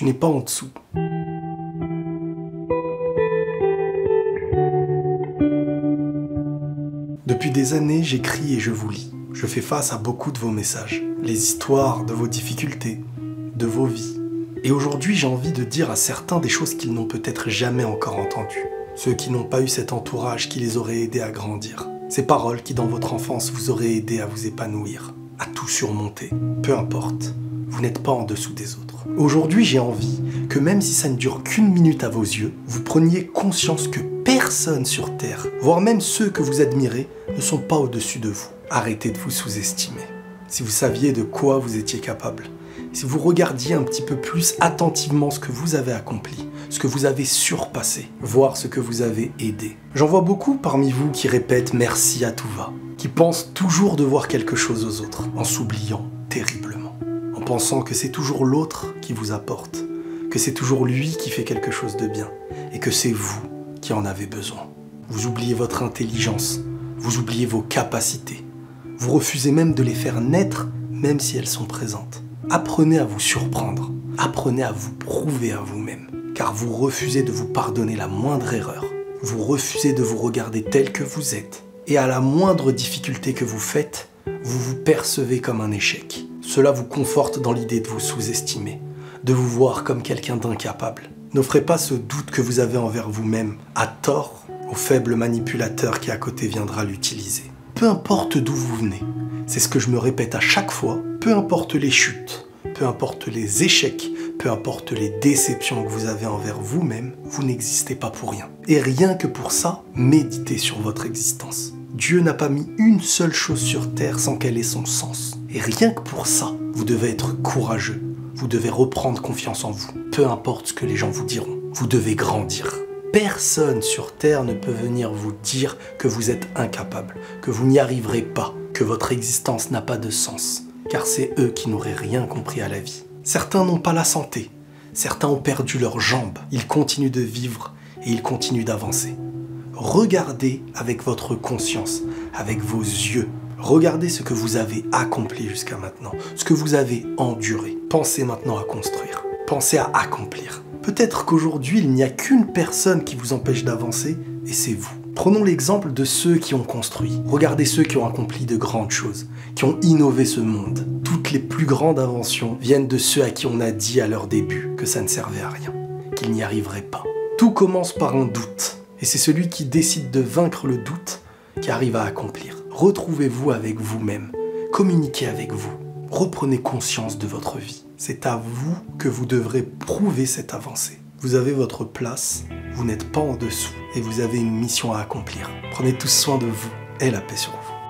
Tu n'es pas en dessous. Depuis des années, j'écris et je vous lis. Je fais face à beaucoup de vos messages, les histoires de vos difficultés, de vos vies. Et aujourd'hui, j'ai envie de dire à certains des choses qu'ils n'ont peut-être jamais encore entendues. Ceux qui n'ont pas eu cet entourage qui les aurait aidés à grandir. Ces paroles qui, dans votre enfance, vous auraient aidé à vous épanouir, à tout surmonter. Peu importe, vous n'êtes pas en dessous des autres. Aujourd'hui, j'ai envie que même si ça ne dure qu'une minute à vos yeux, vous preniez conscience que personne sur Terre, voire même ceux que vous admirez, ne sont pas au-dessus de vous. Arrêtez de vous sous-estimer. Si vous saviez de quoi vous étiez capable, si vous regardiez un petit peu plus attentivement ce que vous avez accompli, ce que vous avez surpassé, voir ce que vous avez aidé. J'en vois beaucoup parmi vous qui répètent merci à tout va, qui pensent toujours devoir quelque chose aux autres, en s'oubliant terriblement, en pensant que c'est toujours l'autre qui vous apporte, que c'est toujours lui qui fait quelque chose de bien, et que c'est vous qui en avez besoin. Vous oubliez votre intelligence, vous oubliez vos capacités, vous refusez même de les faire naître, même si elles sont présentes. Apprenez à vous surprendre, apprenez à vous prouver à vous-même, car vous refusez de vous pardonner la moindre erreur, vous refusez de vous regarder tel que vous êtes, et à la moindre difficulté que vous faites, vous vous percevez comme un échec. Cela vous conforte dans l'idée de vous sous-estimer, de vous voir comme quelqu'un d'incapable. N'offrez pas ce doute que vous avez envers vous-même, à tort, au faible manipulateur qui à côté viendra l'utiliser. Peu importe d'où vous venez, c'est ce que je me répète à chaque fois, peu importe les chutes, peu importe les échecs, peu importe les déceptions que vous avez envers vous-même, vous n'existez pas pour rien. Et rien que pour ça, méditez sur votre existence. Dieu n'a pas mis une seule chose sur terre sans qu'elle ait son sens. Et rien que pour ça, vous devez être courageux. Vous devez reprendre confiance en vous. Peu importe ce que les gens vous diront, vous devez grandir. Personne sur terre ne peut venir vous dire que vous êtes incapable, que vous n'y arriverez pas, que votre existence n'a pas de sens. Car c'est eux qui n'auraient rien compris à la vie. Certains n'ont pas la santé, certains ont perdu leurs jambes, ils continuent de vivre et ils continuent d'avancer. Regardez avec votre conscience, avec vos yeux. Regardez ce que vous avez accompli jusqu'à maintenant, ce que vous avez enduré. Pensez maintenant à construire, pensez à accomplir. Peut-être qu'aujourd'hui, il n'y a qu'une personne qui vous empêche d'avancer, et c'est vous. Prenons l'exemple de ceux qui ont construit. Regardez ceux qui ont accompli de grandes choses, qui ont innové ce monde. Toutes les plus grandes inventions viennent de ceux à qui on a dit à leur début que ça ne servait à rien, qu'ils n'y arriveraient pas. Tout commence par un doute, et c'est celui qui décide de vaincre le doute qui arrive à accomplir. Retrouvez-vous avec vous-même, communiquez avec vous, reprenez conscience de votre vie. C'est à vous que vous devrez prouver cette avancée. Vous avez votre place, vous n'êtes pas en dessous et vous avez une mission à accomplir. Prenez tous soin de vous et la paix sur vous.